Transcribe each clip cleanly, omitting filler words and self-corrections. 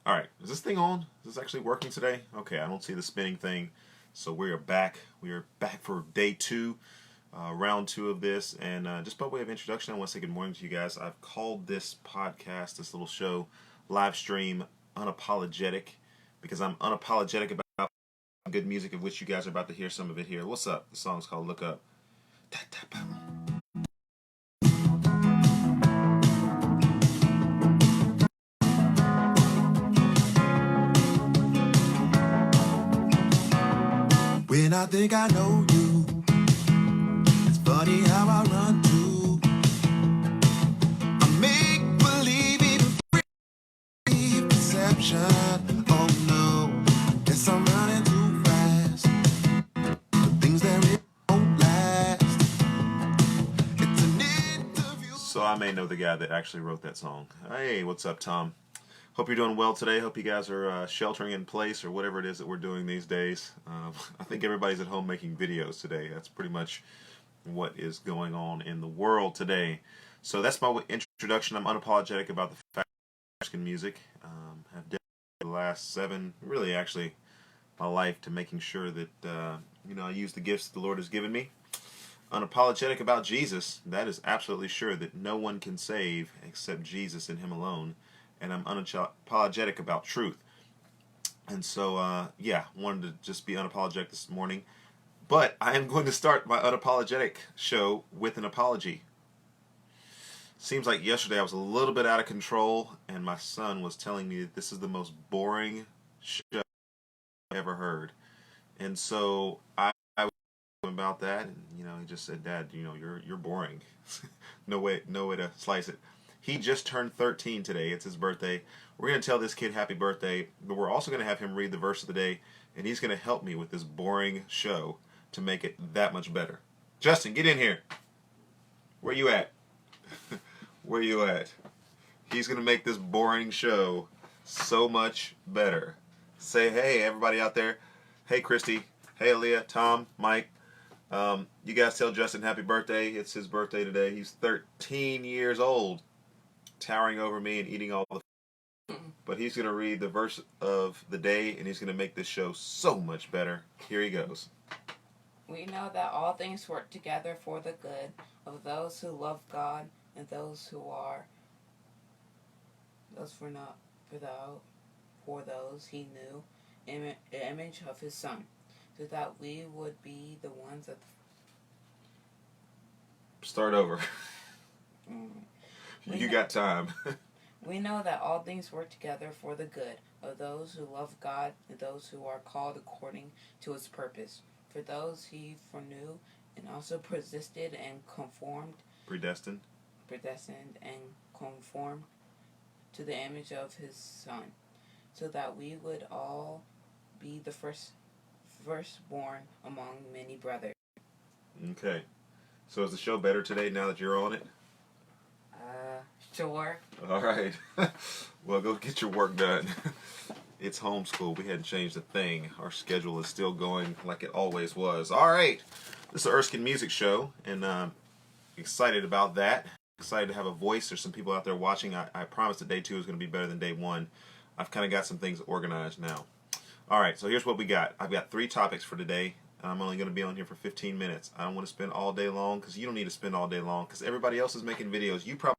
All right, is this thing on? Is this actually working today? Okay, I don't see the spinning thing. So we are back. We are back for day two, round two of this. And just by way of introduction, I want to say good morning to you guys. I've called this podcast, this little show, live stream, Unapologetic, because I'm unapologetic about good music, of which you guys are about to hear some of it here. What's up? The song's called Look Up. When I think I know you, it's funny how I run to. I make believe even free perception. Oh no, guess I'm running too fast. The things that really won't last. It's an interview. So I may know the guy that actually wrote that song. Hey, what's up, Tom? Hope you're doing well today. Hope you guys are sheltering in place or whatever it is that we're doing these days. I think everybody's at home making videos today. That's pretty much what is going on in the world today. So that's my introduction. I'm unapologetic about the fact that Erskin music. Have dedicated the last really actually, my life to making sure that I use the gifts that the Lord has given me. Unapologetic about Jesus. That is absolutely sure that no one can save except Jesus and Him alone. And I'm unapologetic about truth. And so, wanted to just be unapologetic this morning. But I am going to start my unapologetic show with an apology. Seems like yesterday I was a little bit out of control, and my son was telling me that this is the most boring show I've ever heard. And so I was about that, and he just said, "Dad, you're boring." No way to slice it. He just turned 13 today. It's his birthday. We're going to tell this kid happy birthday, but we're also going to have him read the verse of the day, and he's going to help me with this boring show to make it that much better. Justin, get in here. Where you at? Where you at? He's going to make this boring show so much better. Say hey, everybody out there. Hey, Christy. Hey, Aaliyah, Tom, Mike. You guys tell Justin happy birthday. It's his birthday today. He's 13 years old, towering over me and eating all the food. But he's going to read the verse of the day, and he's going to make this show so much better. Here he goes. We know that all things work together for the good of those who love God and those who are those for those He knew, the image of His Son, so that we would be the ones of. Start over. You got time. We know that all things work together for the good of those who love God and those who are called according to His purpose. For those He foreknew and also predestined and conformed to the image of His Son, so that we would all be the firstborn among many brothers. Okay. So is the show better today now that you're on it? Sure. All right. Well, go get your work done. It's homeschool. We hadn't changed a thing. Our schedule is still going like it always was. All right. This is the Erskin Music Show, and excited about that. Excited to have a voice. There's some people out there watching. I promise that day two is going to be better than day one. I've kind of got some things organized now. All right, so here's what we got. I've got 3 topics for today. I'm only going to be on here for 15 minutes. I don't want to spend all day long because you don't need to spend all day long because everybody else is making videos. You probably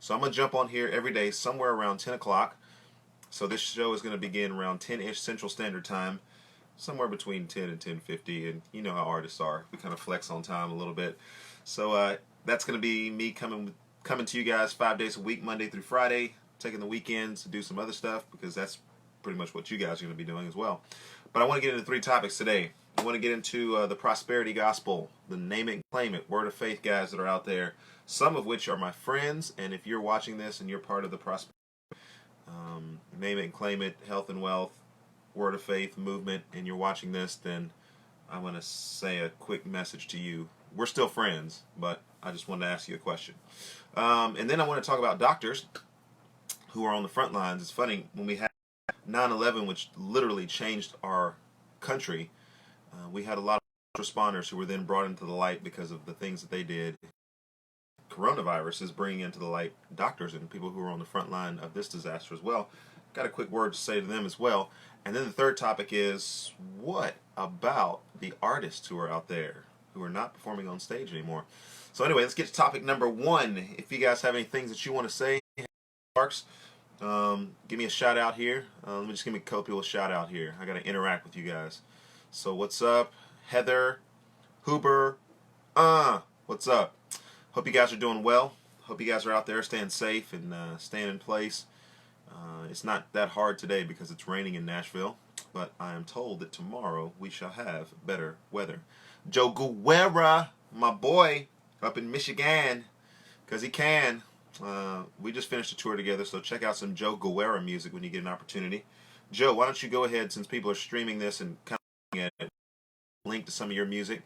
so I'm going to jump on here every day somewhere around 10 o'clock. So this show is going to begin around 10-ish Central Standard Time, somewhere between 10 and 10:50, and you know how artists are. We kind of flex on time a little bit. So that's going to be me coming to you guys 5 days a week, Monday through Friday, taking the weekends to do some other stuff because that's pretty much what you guys are going to be doing as well. But I want to get into 3 topics today. I want to get into the prosperity gospel, the name it and claim it, word of faith guys that are out there, some of which are my friends, and if you're watching this and you're part of the prosperity name it and claim it, health and wealth, word of faith movement, and you're watching this, then I want to say a quick message to you. We're still friends, but I just wanted to ask you a question. And then I want to talk about doctors who are on the front lines. It's funny, when we had 9/11, which literally changed our country, we had a lot of responders who were then brought into the light because of the things that they did. coronavirus is bringing into the light doctors and people who are on the front line of this disaster as well. Got a quick word to say to them as well. And then the third topic is, what about the artists who are out there who are not performing on stage anymore? So anyway, let's get to topic number one. If you guys have any things that you want to say, Sparks, give me a shout out here. Let me just give me a couple people a shout out here. I got to interact with you guys. So what's up, Heather, Huber? What's up? Hope you guys are doing well. Hope you guys are out there staying safe and staying in place. It's not that hard today because it's raining in Nashville, but I am told that tomorrow we shall have better weather. Joe Guerra, my boy, up in Michigan, because he can. We just finished a tour together, so check out some Joe Guerra music when you get an opportunity. Joe, why don't you go ahead, since people are streaming this and kind of at it, link to some of your music.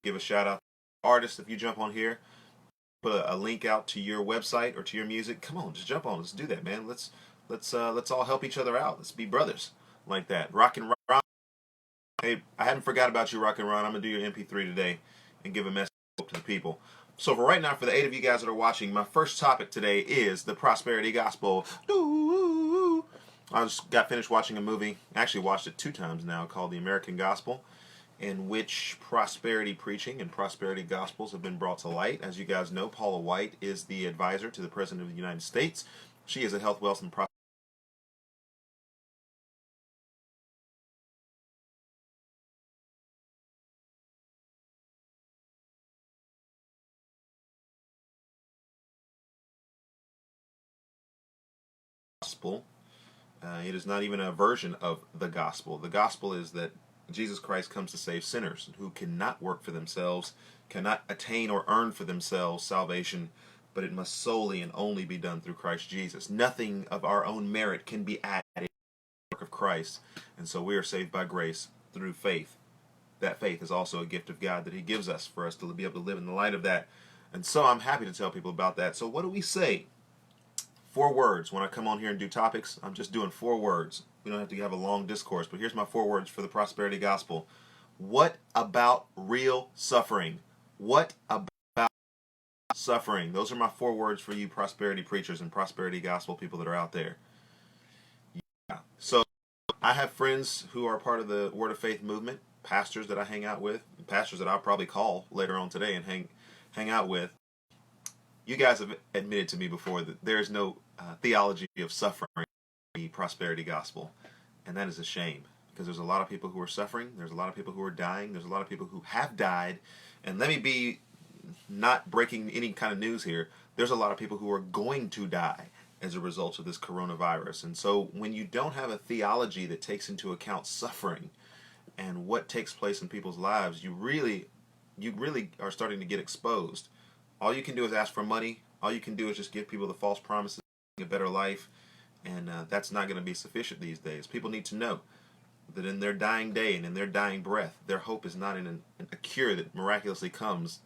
Give a shout out to artists if you jump on here. Put a link out to your website or to your music. Come on, just jump on. Let's do that, man. Let's all help each other out. Let's be brothers like that. Rock and Ron. Hey, I haven't forgot about you, Rock and Ron. I'm gonna do your MP3 today and give a message to the people. So for right now, for the 8 of you guys that are watching, my first topic today is the prosperity gospel. I just got finished watching a movie. I actually watched it 2 times now, called The American Gospel, in which prosperity preaching and prosperity gospels have been brought to light. As you guys know, Paula White is the advisor to the President of the United States. She is a health, wealth, and prosperity gospel. It is not even a version of the gospel. The gospel is that Jesus Christ comes to save sinners who cannot work for themselves, cannot attain or earn for themselves salvation, but it must solely and only be done through Christ Jesus. Nothing of our own merit can be added to the work of Christ, and so we are saved by grace through faith. That faith is also a gift of God that He gives us for us to be able to live in the light of that. And so I'm happy to tell people about that. So what do we say? 4 words. When I come on here and do topics, I'm just doing 4 words. We don't have to have a long discourse, but here's my 4 words for the prosperity gospel. What about real suffering? What about suffering? Those are my 4 words for you prosperity preachers and prosperity gospel people that are out there. Yeah. So I have friends who are part of the Word of Faith movement, pastors that I hang out with, pastors that I'll probably call later on today and hang out with. You guys have admitted to me before that there is no theology of suffering in the prosperity gospel, and that is a shame, because there's a lot of people who are suffering, there's a lot of people who are dying, there's a lot of people who have died, and let me be not breaking any kind of news here, there's a lot of people who are going to die as a result of this coronavirus. And so when you don't have a theology that takes into account suffering and what takes place in people's lives, you really are starting to get exposed. All you can do is ask for money. All you can do is just give people the false promises of a better life, and that's not going to be sufficient these days. People need to know that in their dying day and in their dying breath, their hope is not in a cure that miraculously comes,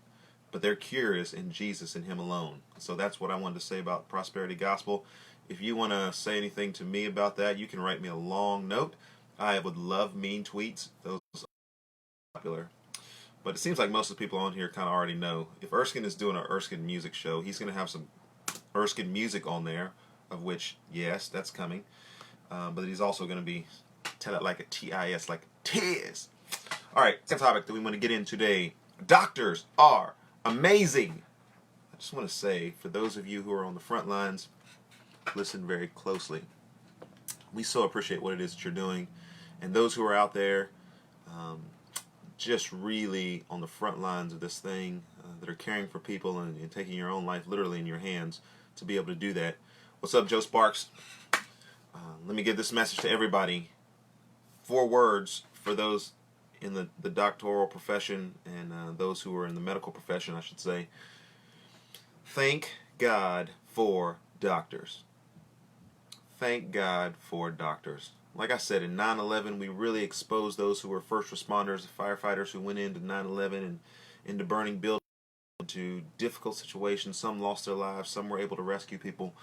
but their cure is in Jesus and Him alone. So that's what I wanted to say about prosperity gospel. If you want to say anything to me about that, you can write me a long note. I would love mean tweets. Those are popular. But it seems like most of the people on here kind of already know. If Erskin is doing an Erskin music show, he's going to have some Erskin music on there, of which, yes, that's coming. But he's also going to be tell it like a TIS, like tis. All right, second topic that we want to get in today. Doctors are amazing. I just want to say, for those of you who are on the front lines, listen very closely. We so appreciate what it is that you're doing. And those who are out there, just really on the front lines of this thing, that are caring for people and taking your own life literally in your hands to be able to do that. What's up, Joe Sparks? Let me give this message to everybody. 4 words for those in the doctoral profession and those who are in the medical profession, I should say. Thank God for doctors. Thank God for doctors. Like I said, in 9/11, we really exposed those who were first responders, firefighters who went into 9/11 and into burning buildings, into difficult situations. Some lost their lives, some were able to rescue people,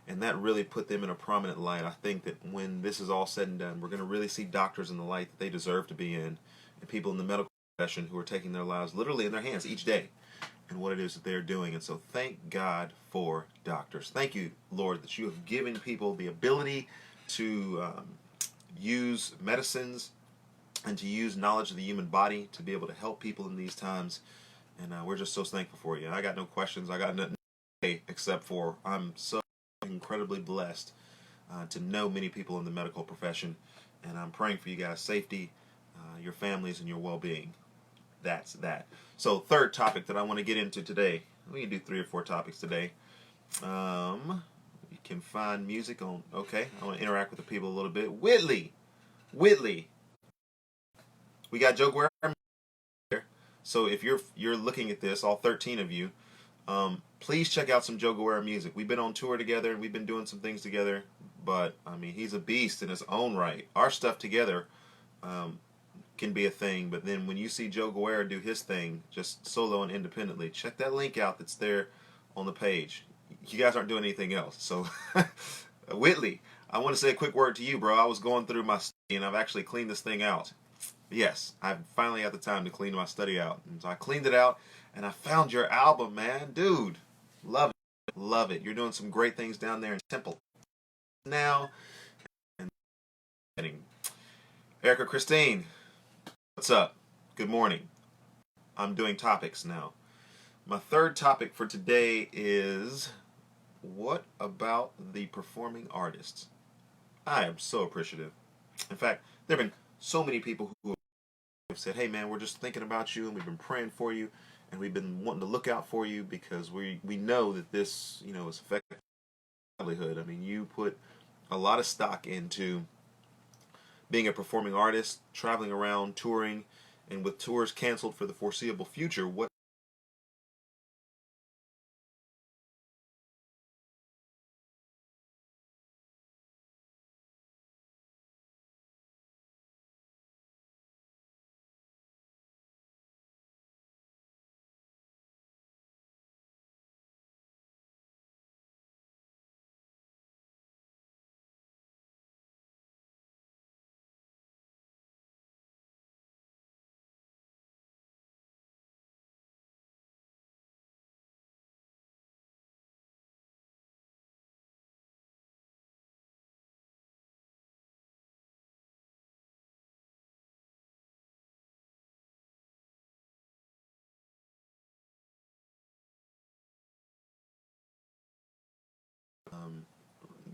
and that really put them in a prominent light. I think that when this is all said and done, we're going to really see doctors in the light that they deserve to be in, and people in the medical profession who are taking their lives literally in their hands each day. and what it is that they're doing. And so thank God for doctors. Thank you, Lord, that you have given people the ability to use medicines and to use knowledge of the human body to be able to help people in these times. And we're just so thankful for you. I got no questions. I got nothing to say except for I'm so incredibly blessed to know many people in the medical profession. And I'm praying for you guys' safety, your families, and your well-being. That's that. So third topic that I want to get into today. We can do 3 or 4 topics today. You can find music on, okay, I want to interact with the people a little bit. Whitley, we got Joe Guerrero here. So if you're looking at this, all 13 of you, please check out some Joe Guerrero music. We've been on tour together and we've been doing some things together, but I mean, he's a beast in his own right. Our stuff together can be a thing, but then when you see Joe Guerrero do his thing, just solo and independently, check that link out that's there on the page. You guys aren't doing anything else. So, Whitley, I want to say a quick word to you, bro. I was going through my study and I've actually cleaned this thing out. Yes, I've finally had the time to clean my study out. And so I cleaned it out and I found your album, man. Dude, love it. Love it. You're doing some great things down there in Temple now. And Erica Christine, what's up? Good morning. I'm doing topics now. My third topic for today is, what about the performing artists? I am so appreciative. In fact, there have been so many people who have said, hey man, we're just thinking about you and we've been praying for you and we've been wanting to look out for you because we know that this, is affecting your livelihood. I mean, you put a lot of stock into being a performing artist, traveling around, touring, and with tours canceled for the foreseeable future, what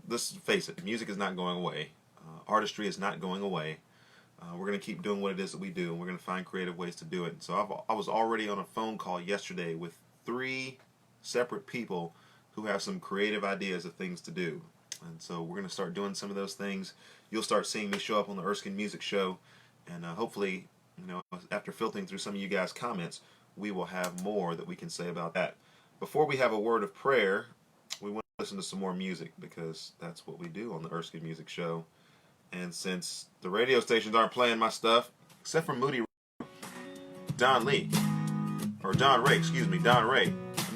let's face it, music is not going away. Artistry is not going away. We're going to keep doing what it is that we do, and we're going to find creative ways to do it. So I was already on a phone call yesterday with 3 separate people who have some creative ideas of things to do. And so we're going to start doing some of those things. You'll start seeing me show up on the Erskin Music Show, and hopefully, after filtering through some of you guys' comments, we will have more that we can say about that. Before we have a word of prayer, we want to listen to some more music because that's what we do on the Erskin Music Show. And since the radio stations aren't playing my stuff, except for Moody Don Ray,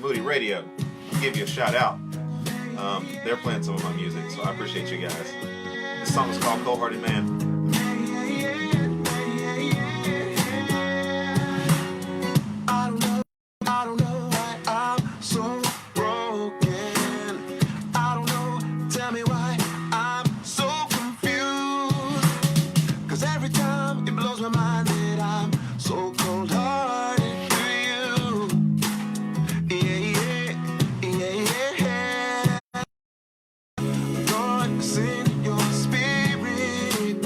Moody Radio, I'll give you a shout out. They're playing some of my music, so I appreciate you guys. This song is called Cold Hearted Man. I don't know why I'm so broken. I don't know, tell me why I'm so confused. 'Cause every time it blows my mind that I'm so cold-hearted to you. Yeah. God, send your spirit.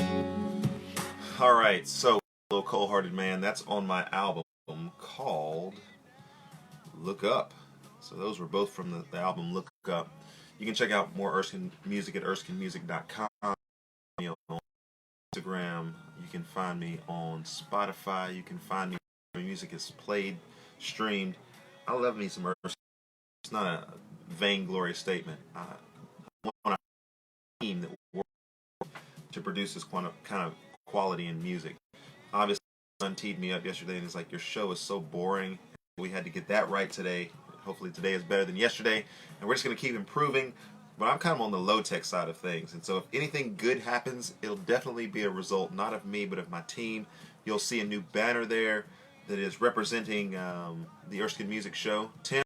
All right, so Little Cold Hearted Man, that's on my album called Look Up. So those were both from the album Look Up. You can check out more Erskin music at erskinmusic.com. On Instagram, you can find me on Spotify. You can find me where music is played, streamed. I love me some Erskin. It's not a vainglory statement. I want a team that works to produce this kind of quality in music. Obviously, my son teed me up yesterday and it's like, your show is so boring. We had to get that right today. Hopefully today is better than yesterday, and we're just going to keep improving. But I'm kind of on the low-tech side of things, and so if anything good happens, it'll definitely be a result not of me but of my team. You'll see a new banner there. that is representing the Erskin Music Show. Tim,